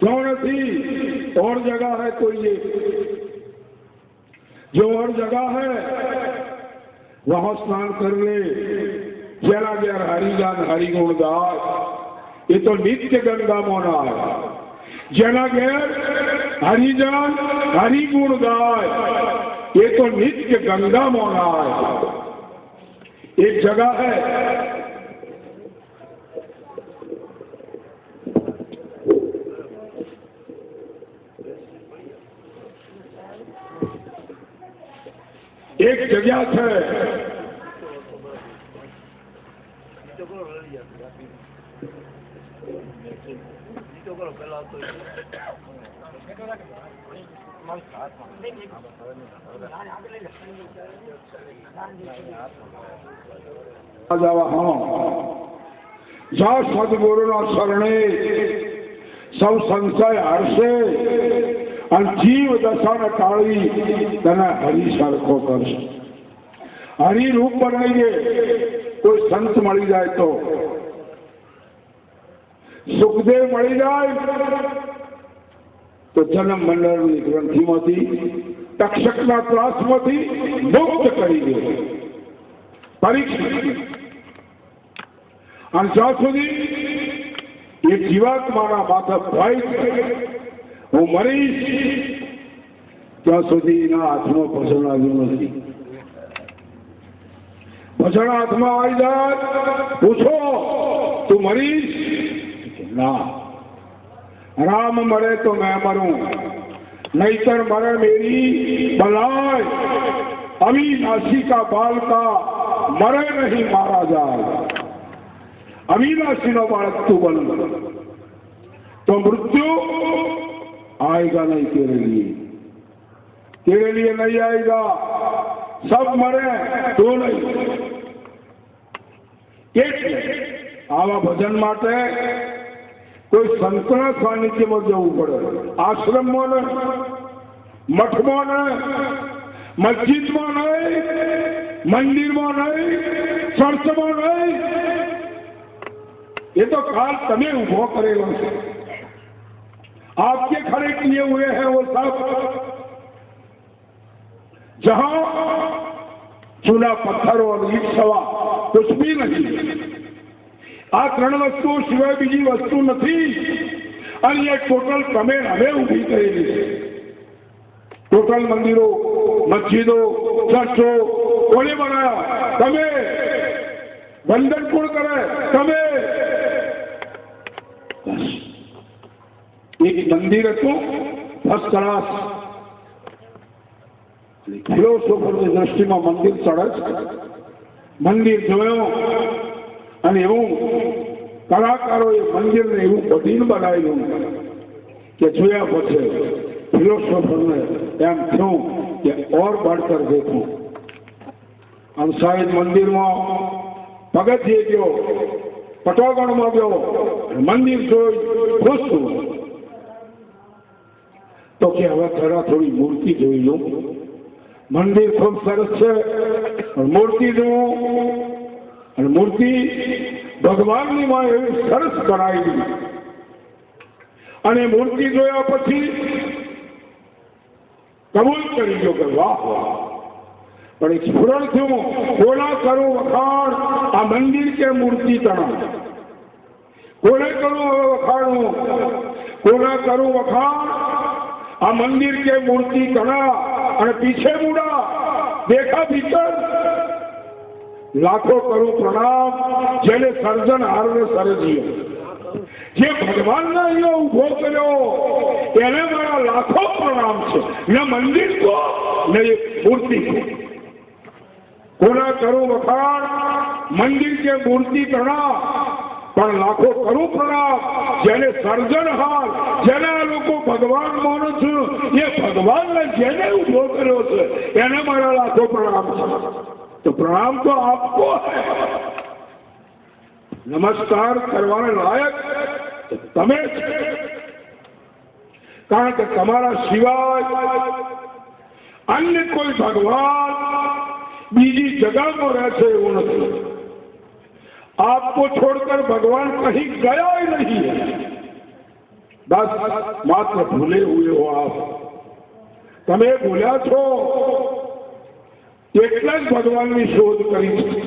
क्यों नहीं? और जगह है कोई ये जो और जगह है वहां स्नान कर ले, जरा गया हरिजान हरिगुण गाय, ये तो नित्य गंगा मोना है। जना गैर हरिजान हरिगुण गाय, ये तो नित्य गंगा मोना है। एक जगह है एक जगह है जा सदगुरु शरणे सब संशय हर्षे और जीव दशा ने टाड़ी तना हरि सरखो कर हरि रूप बनाइए। कोई संत मળી जाए तो सुखदेव मળી जाए तो जन्म मंडल ग्रंथि में तक्षक त्रास में मुक्त करी दे परीक्षा। और ज्यादा सुधी ये जीवात्मा माथा भय हूँ मरीश त्या सुधी हाथ में भजन आव्यु नहीं। भजन हाथ में आई जाए पूछो तू मरीश ना, राम मरे तो मैं मरूं, नहींतर मरे मेरी बलाय, अविनाशी का बाल का मरे नहीं मारा जाए। अविनाशी नो बालक तू बन तो मृत्यु आएगा नहीं तेरे लिए नहीं आएगा। सब मरे तो नहीं। आवा भजन माटे कोई संतना सानिध्य में जવું પડે। आश्रम में नहीं, मठ में नहीं, मस्जिद में नहीं, मंदिर में नहीं, चर्च में नहीं। ये तो काल तमे उभो करेलो छे। आपके खड़े किए हुए हैं वो सब। जहां चूल्हा पत्थर और ईट सवा कुछ भी नहीं। आ त्रण वस्तु सिवाय बीजी वस्तु नहीं। और ये टोटल तमे हमें उभी करेली है। टोटल मंदिरों, मस्जिदों, चर्चों कोने बनाया? तमे। बंधन कोण करे? तमे। एक मंदिर હતું ફર્સ્ટ ક્લાસ ફિલોસોફરની દ્રષ્ટિમાં મંદિર ચડે છે। મંદિર જોયો અને એવું કલાકારોએ મંદિરને એવું બદીને બનાવેલું કે જોયા પછી ફિલોસોફરને એમ થયું કે ઓર बढ़कर देखूं। આમ સાહેબ મંદિરમાં પગથિયે ગયો, પટોગણમાં ગયો, મંદિર જોઈ ખુશ છું। तो कि हमें थोड़ा थोड़ी मूर्ति જોઈ લો। मंदिर खूब सरस है और मूर्ति जो और मूर्ति भगवान ની માં એવી સરસ કરાયેલી અને મૂર્તિ જોયા પછી કબૂલ કરી જો કે વાહ વાહ। પણ એક સ્ફુરણ થયું કોના કરું વખાણ આ મંદિર કે મૂર્તિ તણા કોને કરું હવે વખાણું કોના કરું વખાણ आ मंदिर के मूर्ति कणा और पीछे मुड़ा देखा भीतर लाखों करूं प्रणाम जेने सर्जन हार ने सर्जियो जे भगवान ने अहींया उभो कर्यो एने मारा लाखों प्रणाम छे। न मंदिर को न मूर्ति को। कोना करूं वखाण मंदिर के मूर्ति कणा पर लाखों करूं प्रणाम जेने सर्जनहार जेने आ लोको भगवान मानो छे ये भगवान ने जेने उभो कर्यो छे एने मारा लाखों प्रणाम छे। तो प्रणाम तो आपको है। नमस्कार करवाने लायक तो तमे छे। कारण के तमारा सिवाय अन्य कोई भगवान बीजी जगह में रहे एवं नहीं। आपको छोड़कर भगवान कहीं गया ही नहीं है। બસ માત્ર ભૂલે હુએ હો આપ. તમે ભૂલ્યા છો એટલે જ ભગવાનની શોધ કરી છે.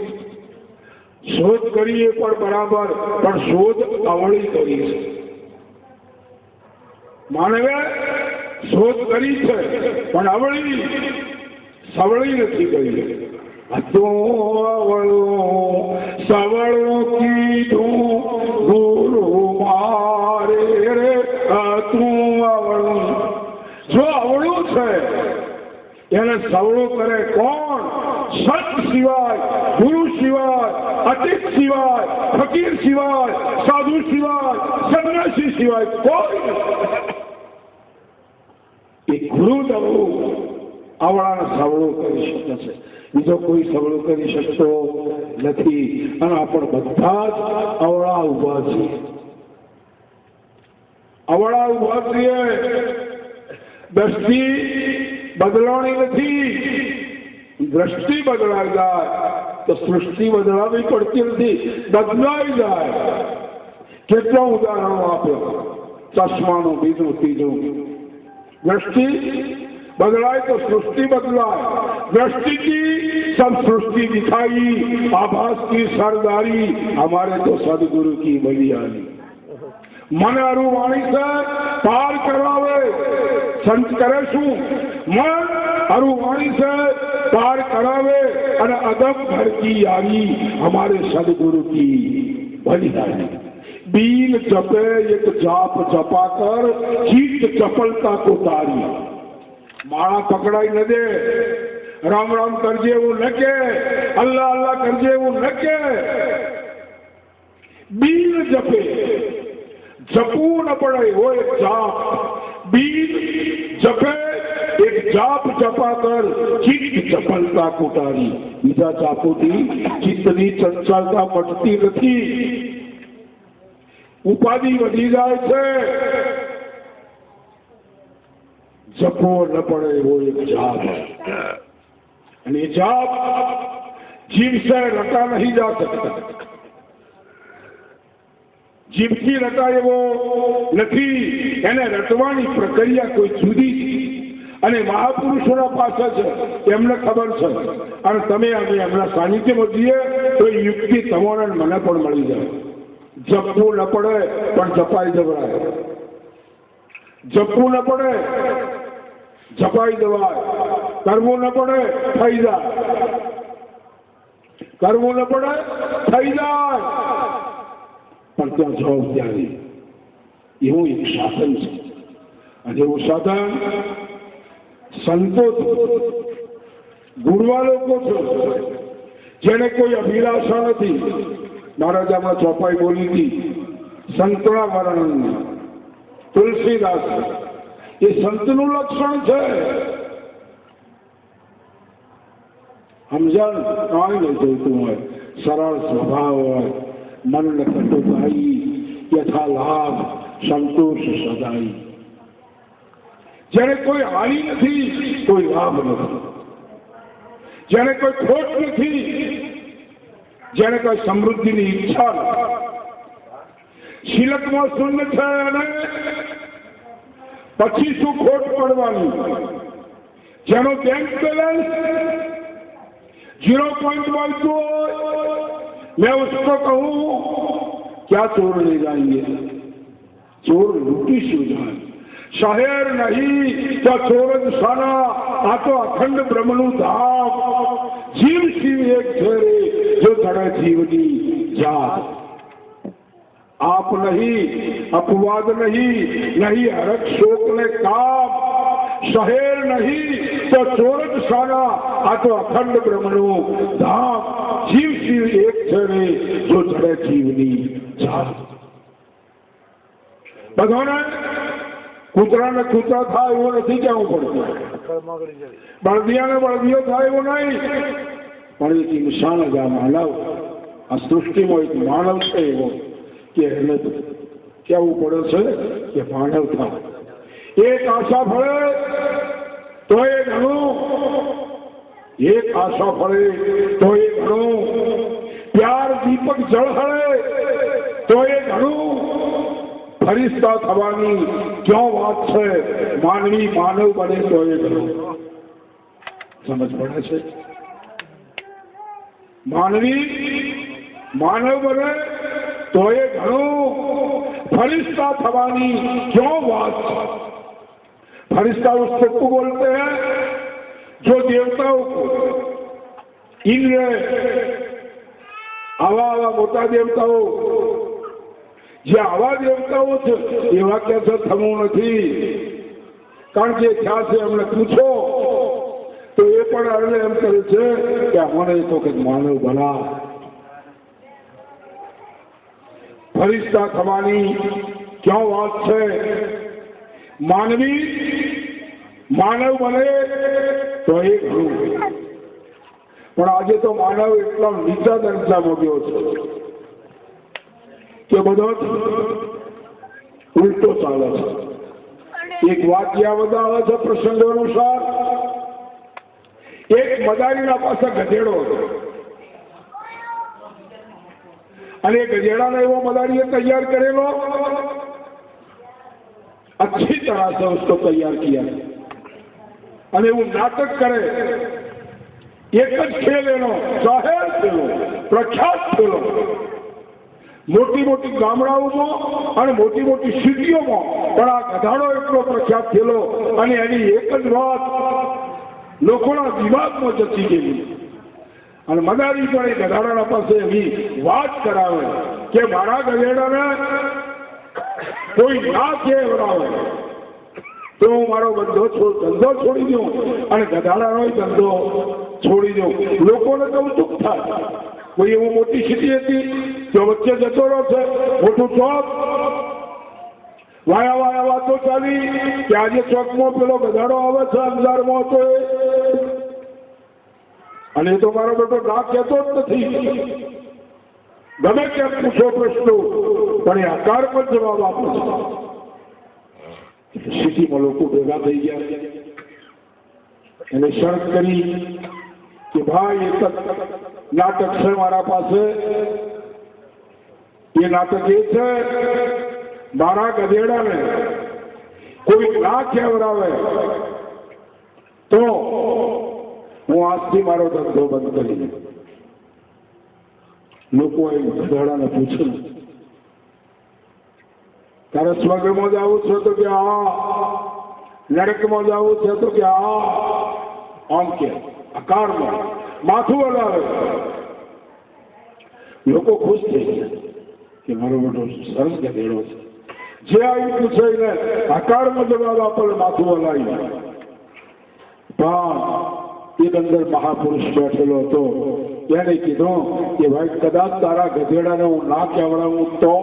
શોધ કરીએ પણ બરાબર, પણ શોધ અવળી કરી છે. માનવે શોધ કરી છે પણ અવળી સવળી નથી કરી. સવળું કીધું ગુરુ મારે રે તું અવળું. જો અવળું છે એને સવળું કરે કોણ? સંત સિવાય, ગુરુ સિવાય, અતિથ સિવાય, ફકીર સિવાય, સાધુ સિવાય, સંન્યાસી સિવાય કોઈ એ ગુરુ જ અવળું આવડાને સવળું કરી શકે છે. બીજો કોઈ સવળું કરી શકતો નથી. અને આપણે બધા જ અવળા ઉભા છીએ. અવળા ઉભા છીએ. દ્રષ્ટિ બદલાણી નથી. દ્રષ્ટિ બદલાઈ જાય તો સૃષ્ટિ બદલાવી પડતી નથી, બદલાઈ જાય. કેટલા ઉદાહરણો આપ્યો. ચશ્માનું, બીજું, ત્રીજું. दृष्टि बदलाए तो सृष्टि बदलाए. दृष्टि की सब सृष्टि दिखाई, आभास की सरदारी हमारे तो सदगुरु की बलियानी. मन अरु वाणी से पार करावे संत करे शू? मन अरु वाणी से पार करावे और अदब घर की यारी हमारे सदगुरु की बलियानी. बीन जपे एक जाप जपा कर चीत चपलता को तारी. माड़ा पकड़ाई न दे, राम राम करजे वो न के, अल्लाह अल्लाह करजे वो न के. बीन जपे, जपू न पड़े वो एक जाप. बीन जपे एक जाप जपा कर चित्त चपलता को तारी. बीजा जापोथी चित्तनी चंचलता मटती नहीं. उपाधि वधी जाए छे. जपो न पड़े वो एक जाप है. અને જાપ જીભ से रटा नहीं जा सकता. જીભથી રટાય એવો નથી. એને રટવાની પ્રક્રિયા કોઈ જુદી છે. અને મહાપુરુષોના પાસે છે, એમને ખબર છે. અને તમે આજે એમના સાનિધ્યમાં જઈએ તો યુક્તિ તમારે મને પણ મળી જાય. જપવું ન પડે પણ જપાઈ જવાય. જપવું ન પડે જપાઈ જવાય. કરવું ન પડે થઈ જાય. કરવું ન પડે થઈ જાય. પણ ત્યાં જવાબદારી એવું એક સાધન છે. અને એવું સાધન સંતો ગુણવા લોકો છે, જેને કોઈ અભિલાષા નથી. મહારાજામાં ચોપાઈ બોલી હતી સંતના વર્ણનની. તુલસીદાસ એ સંતનું લક્ષણ છે. સમજણ કાંઈ નહીં જોઈતું હોય. સરળ સ્વભાવ હોય. મન કટુકાઈ યથા લાભ સંતોષ સદાઈ. જેને કોઈ હાનિ નથી, કોઈ લાભ નથી. જેને કોઈ ખોટ નથી, જેને કોઈ સમૃદ્ધિની ઈચ્છા નથી. શિલકમાં શૂન્ય છે અને પછી શું ખોટ પડવાની. જેનો બેંક બેલેન્સ 0 મળતું હોય, मैं उसको कहूं क्या चोर ले जाएंगे? चोर लूटी सो जाए. शहर नहीं तो चोर सारा. आ तो अखंड ब्रह्मनु धाम. जीव शिव एक झेरे जो धड़े जीवनी जात. आप नहीं, अपवाद नहीं, नहीं हरक शोक ने काम. शहर नहीं तो चोरज सारा. आ तो अखंड ब्रह्मनु धाम. जीव शिव एक छे जो चढ़े जीवनी जात. बधाने कूतरा ने कूतरा था एवं नहीं कहूं पड़તું. बळदिया ने बळदियो था एवं नहीं. પણ એક ઇન્સાન જ આ માનવ, આ સૃષ્ટિમાં એક માનવ છે એવો કે એને કહેવું પડે છે કે માનવ था. એક આશા ફળે તો એ ઘણું. एक आशा फले तो ये घणो. प्यार दीपक जल हड़े तो ये घणो. ફરિશ્તા થવાની ક્યાં વાત છે? માનવી માનવ બને તો એ સમજ પડે છે? માનવી માનવ બને तो ये घणो फरिश्ता थवानी क्यों बात? फरिश्ता उसको को बोलते हैं जो देवताओं को, इंद्र आवा आवा मोटा देवताओं, जे आवा देवताओं छे एवा क्या छे थमू नहीं, कारण के क्या से हमने पूछो तो ये पण अरले एम करे छे कि अमने तो के मानव भला फरिश्ता थवानी क्यों बात है? मानवी मानव बने तो एक पण आज तो मानव एटला नीचा दर्जा में गयो छे कि बधो उल्टो चाले छे। एक वाक्य बतावे छे प्रसंग अनुसार, एक मदारीना पासे गधेड़ो હતો અને ગધેડાને એવો મદારીએ તૈયાર કરેલો, अच्छी तरह से उसको तैयार किया અને એવું નાટક કરે, એક જ ખેલ એનો જાહેર થયેલો, પ્રખ્યાત થયેલો, મોટી મોટી ગામડાઓમાં અને મોટી મોટી સિટીઓમાં પણ આ ગધાડો એટલો પ્રખ્યાત થયેલો અને એની એક જ વાત લોકોના દિમાગમાં જતી ગઈ અને મદારી પણ એ ગધાડાના પાસે એવી વાત કરાવે કે મારા ગધેડાને કોઈ ના કહેવરાવે તો હું મારો ધંધો છોડી દઉં અને ગધાડાનો ધંધો છોડી દઉં। લોકોને કૌતુક થાય, કોઈ એવું મોટી સિટી હતી જો વચ્ચે જતો રહ્યો છે મોટું ચોક, વાયા વાયા વાતો ચાલી કે આજે ચોકમાં પેલો ગધાડો આવે છે અંધારમાં હતો અને એ તો મારો બેટો ના કહેતો જ નથી, ગમે તેમ પૂછો પ્રશ્નો પણ એ આકારમાં જવાબ આપે છે। સિટીમાં લોકો ભેગા થઈ ગયા, એને શરત કરી કે ભાઈ એક નાટક છે મારા પાસે, એ નાટક એ છે મારા ગધેડાને કોઈ ના કહેવરાવે તો હું આજથી મારો ધંધો બંધ કરી દઉં। લોકો એ ગધેડાને પૂછ્યું તારે સ્વર્ગમાં જવું છે તો કે હા, નરકમાં જવું છે તો કે હા, આમ કે આકારમાં માથું હલાવે। લોકો ખુશ થઈ ગયા કે મારો મોટો સરસ ગધેડો છે, જે આવી પૂછે ને આકારમાં જવાબ આપે, માથું હલાવી। પણ એક અંદર મહાપુરુષ બેઠેલો હતો, એને કીધું કે ભાઈ કદાચ તારા ગધેડાને હું ના કહેવડાવું તો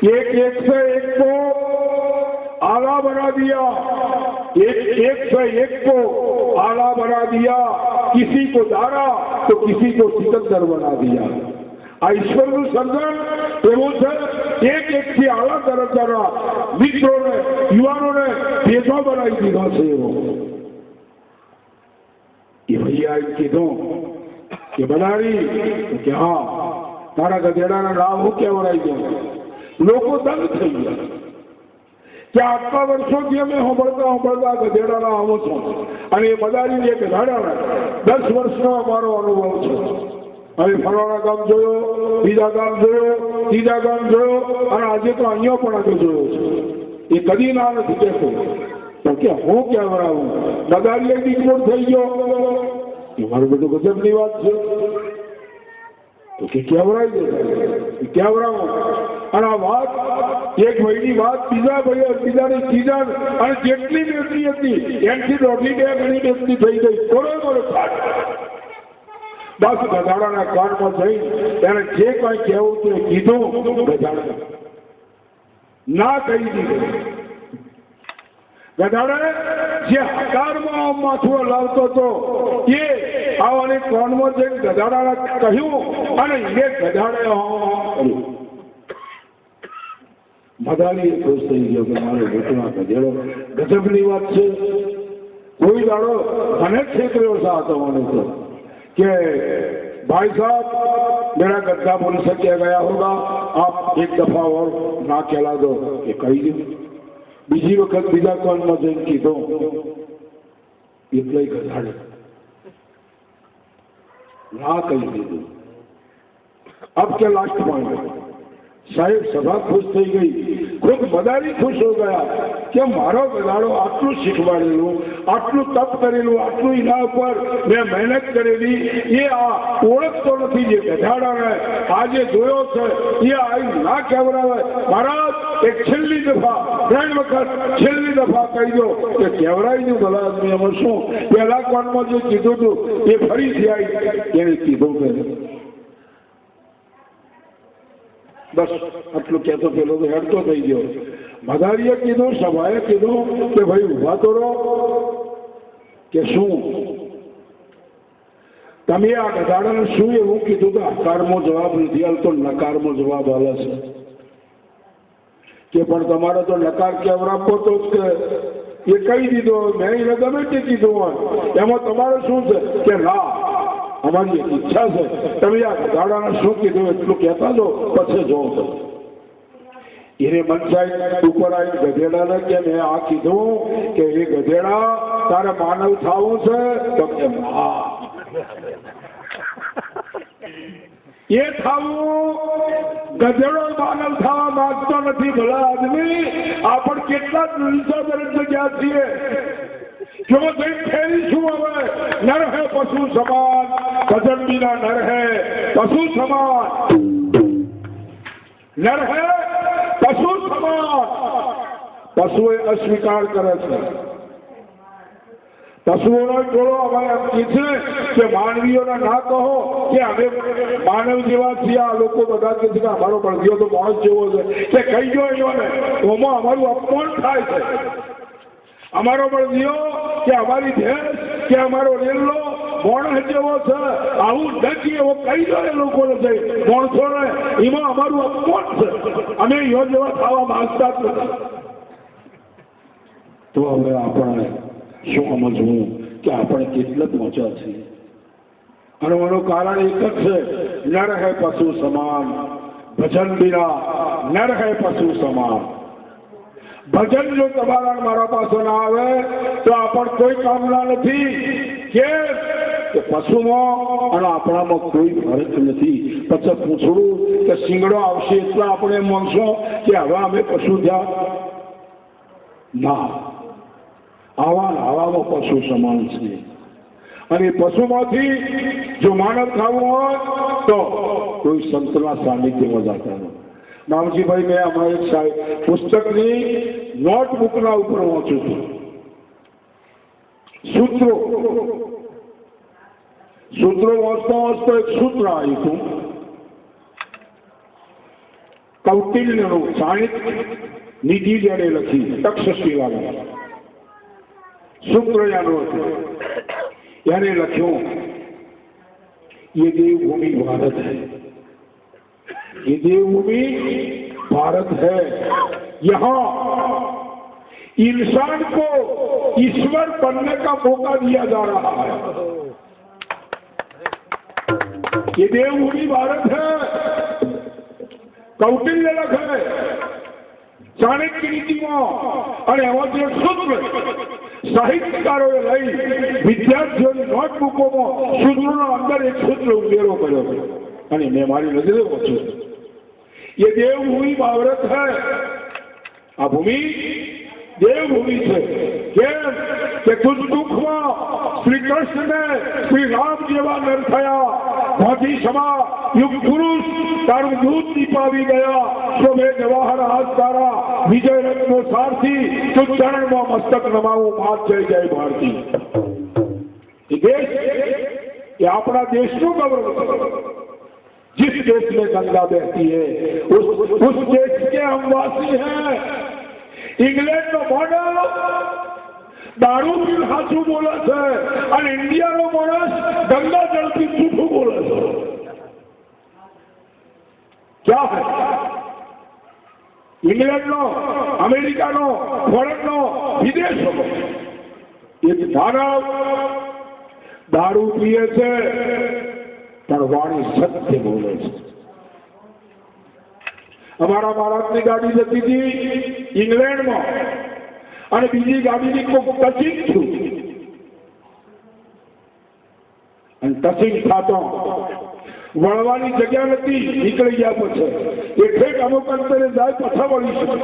एक एक से एक को आला बना दिया, एक से एक को आला बना दिया, किसी को दारा तो किसी को सिकंदर बना दिया। आ ईश्वरનું સર્જન એવું છે, એક એકથી આલા દરજ્જાના મિત્રોને યુવાનોને ભેગા બનાવી દીધો છે એવો। એ ભૈયાએ કીધું કે બનાવી કે હા તારા ગધેડાના નામ હું કેવડાવી દઉં। લોકો દંગ થઈ ગયા કે આટલા વર્ષોથી અમે સાંભળતા ગધેડાના આવો છો અને એ મદારી એક ગધાડાના 10 વર્ષનો અમારો અનુભવ છે। હવે ફલાણા ગામ જોયો, બીજા ગામ જોયો, ત્રીજા ગામ જોયો અને આજે તો અહીંયા પણ આજે જોયો છે। એ કદી ના નથી કહેતો તો કે હું કહેવડાવું, મદારી ડિગ્રેડ થઈ ગયો, એ મારું બધું ગજબની વાત છે તો કે કેવડાવી દે, કેવડાવો। અને આ વાત એક ભાઈની વાત બીજા ભાઈ, બીજાની ત્રીજા અને જેટલી બેસતી હતી એમથી 1.5-2 ગણી બેસતી થઈ ગઈ। બરોબર બસ ગધાડાના કાનમાં જઈ એને જે કઈ કહેવું તે કીધું, ગધાડા ના કહી દીધું। ગધાડે જે હકારમાં માથું લાવતો હતો એ આવાની કોનમાં જઈને ગધાડાને કહ્યું અને એ ગધાડે કર્યું। મદારી ખુશ થઈ ગયો કે મારો બેટો આ ગધેડો ગજબની વાત છે। કોઈ દાડો મને છેતર્યો સાથ મને તો कि भाई साहब मेरा गद्दा पुलिस से किया गया होगा આપ એક દફા ઓર ના કહેલા દો એ કહી દો. બીજી વખત બીજા કોનમાં જઈને કીધો એટલે ગધાડે ના કહી દીધું. अब क्या लास्ट पॉइंट साहेब सभा खुश થઈ ગઈ. ખુદ મદારી ખુશ હો ગયા કે મારો ગધાડો આટલું શીખવાડેલું, આટલું તપ કરેલું, આટલું એના ઉપર મેં મહેનત કરેલી, એ આ ઓળખતો નથી જે ગધાડાને આજે જોયો છે એ આવી ના કહેવરાવે. મહારાજ એક છેલ્લી દફા 3 વખત છેલ્લી દફા કહી દો કે કહેવરાઈ દઉં ભલા આદમી. અમે શું પહેલા કોણમાં જે કીધું હતું એ ફરીથી આવી એને કીધું કે બસ આટલું કહેતો પેલો તો હેડતો થઈ ગયો. મધારીએ કીધું, સભાએ કીધું કે ભાઈ ઉભા તો રહો કે શું તમે આ ગધાડાને શું એવું કીધું કે આકારમાં જવાબ નથી હાલતો, નકારમાં જવાબ હાલે છે કે પણ તમારે તો નકાર કેવરાપો તો એ કહી દીધો, મેં એને ગમે તે કીધું હોય એમાં તમારે શું છે કે ના અમારી એક ઈચ્છા છે તમે આ ગધાડાને શું કીધું એટલું કહેતા દો પછી જોવો તો. એને મનસાઈ ઉપર આવી ગધેડાને કે મેં આ કીધું કે એ ગધેડા તારે માનવ થવું છે તો કે હા એ થવું. ગધેડો માનવ થવા માંગતો નથી ભલા આદમી. આપણે કેટલા દિવસો દરેક જગ્યા છીએ જો ફેરીશું હવે નર હે પશુ સમાન, ભજન વિના નર હે પશુ સમાન, નર હે પશુ સમાન. પશુએ અસ્વીકાર કરે છે. પશુઓનો ટોળો અમારે એમ કહે છે કે માનવીઓને ના કહો કે અમે માનવ જેવા છીએ. આ લોકો બધા કહે છે કે અમારો બળદિયો તો માણસ જેવો છે કે કહી ગયો એઓને ઓમાં અમારું અપમાન થાય છે. અમારો બળદિયો કે અમારી ભેંસ કે અમારો રેલો માણસ જેવો છે આવું નથી એવો કહી દો એ લોકોને જઈ માણસોને એમાં અમારું અપમાન છે. અમે યો જેવા થવા માંગતા જ નથી. તો હવે આપણે શું સમજવું કે આપણે કેટલા પહોંચ્યા છીએ. અને એનું કારણ એક જ છે નર હે પશુ સમાન, ભજન વિના નર હે પશુ સમાન. ભજન જો તમારા મારા પાસે ના આવે તો આપણ કોઈ કામના નથી. કે પશુમાં અને આપણામાં કોઈ ફરક નથી. પછી પૂછડું કે શિંગડો આવશે એટલે આપણે માનશો કે હવે અમે પશુ થયા ના. આવામાં પશુ સમાન છે. અને પશુમાંથી જો માનવ થવું હોય તો કોઈ સંતના સાનિધ્યમાં જતા નથી. નામજીભાઈ મેં અમારા એક પુસ્તકની નોટબુકના ઉપર વાંચ્યું હતું. સૂત્રો વાંચતો એક સૂત્ર આવ્યું હતું કૌટિલ્યનું સાહિત્ય નિધિ જેને લખી તક્ષશિલામાં સૂત્ર યાનું હતું. એને લખ્યું ये देवभूमि भारत है, ये देवभूमि भारत है, यहाँ इंसान को ईश्वर बनने का मौका दिया जा रहा है. ये देवभूमि भारत है. कौटिल्य लखे चाणक्य नीतिમાં અને એવા જે સૂત્ર સાહિત્યકારોએ લઈ વિદ્યાર્થીઓની નોટબુકોમાં સૂત્રોના અંદર એક સૂત્ર ઉમેરો કર્યો અને મેં મારી નજરે વાંચ્યું. ये देवभूमि भारत है. આ ભૂમિ દેવભૂમિ છે. કેમ કે તુજ દુઃખમાં શ્રી કૃષ્ણને શ્રી રામ જેવા નર થયા. ભાથી સમા યુગ પુરુષ તારું દૂધ દીપાવી ગયા. શોભે જવાહર હાથ તારા વિજય રત્નો સારથી તું ચરણમાં મસ્તક નમાવું માત જય જય ભારતી. એ દેશ એ આપણા દેશનું ગૌરવ છે. जिस देश में गंगा बहती है उस देश के हम वासी हैं. इंग्लैंड નો મોડલ દારૂ પી સાચું બોલે છે અને ઇન્ડિયાનો માણસ ગંગા જળથી જૂઠું બોલે છે. ક્યાં હે ઇંગ્લેન્ડનો, અમેરિકાનો, ફોરેનનો, વિદેશનો એક માનવ દારૂ પીએ છે પણ વાણી સત્ય બોલે છે. અમારા બાળકની ગાડી જતી હતી ઇંગ્લેન્ડમાં અને બીજી ગાડીની કોઈ ટચિંગ થયું અને ટચિંગ થતો વળવાની જગ્યા નથી, નીકળી ગયા પછી એ ઠેક અમુક અંતરે જાય પાછા વળી શકે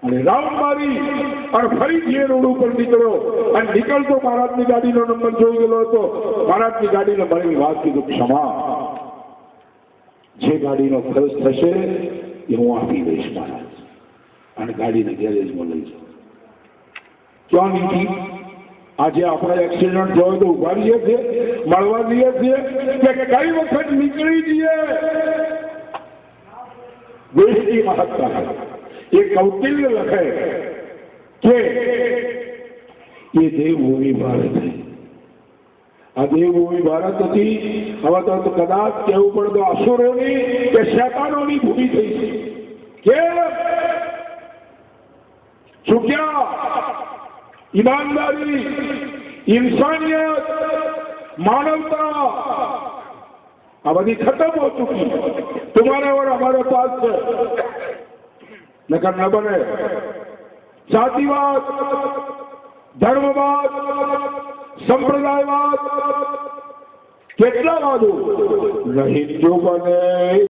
અને રાઉન્ડ મારી અને ફરીથી એ રોડ ઉપર નીકળ્યો અને નીકળતો મહારાજની ગાડીનો નંબર જોઈ ગયેલો હતો. મહારાજની ગાડીને મળેલી વાત કીધું, ક્ષમા, જે ગાડીનો ખર્ચ થશે એ હું આપી દઈશ મહારાજ, અને ગાડીને ગેરેજમાં લઈ જાઉં. ક્યાં નીતિ? આજે આપણે એક્સિડન્ટ જોયો તો ઉભા રહીએ છીએ, મળવા દઈએ છીએ કે કઈ વખત નીકળી જઈએ. દેશની મહત્તા એ કૌટિલ્ય લખે કે એ દેવભૂમિ ભારત છે. આ દેવભૂમિ ભારત હતી. હવે તો કદાચ કહેવું પડે તો અસુરોની કે શેતાનોની ભૂમિ થઈ છે. કે ચૂક્યા ईमानदारी, इंसानियत, मानवता अब अभी खत्म हो चुकी है. तुम्हारे और हमारे पास से नकर न बने जातिवाद, धर्मवाद, संप्रदायवाद, કેટલા વાદો નહીં જો બને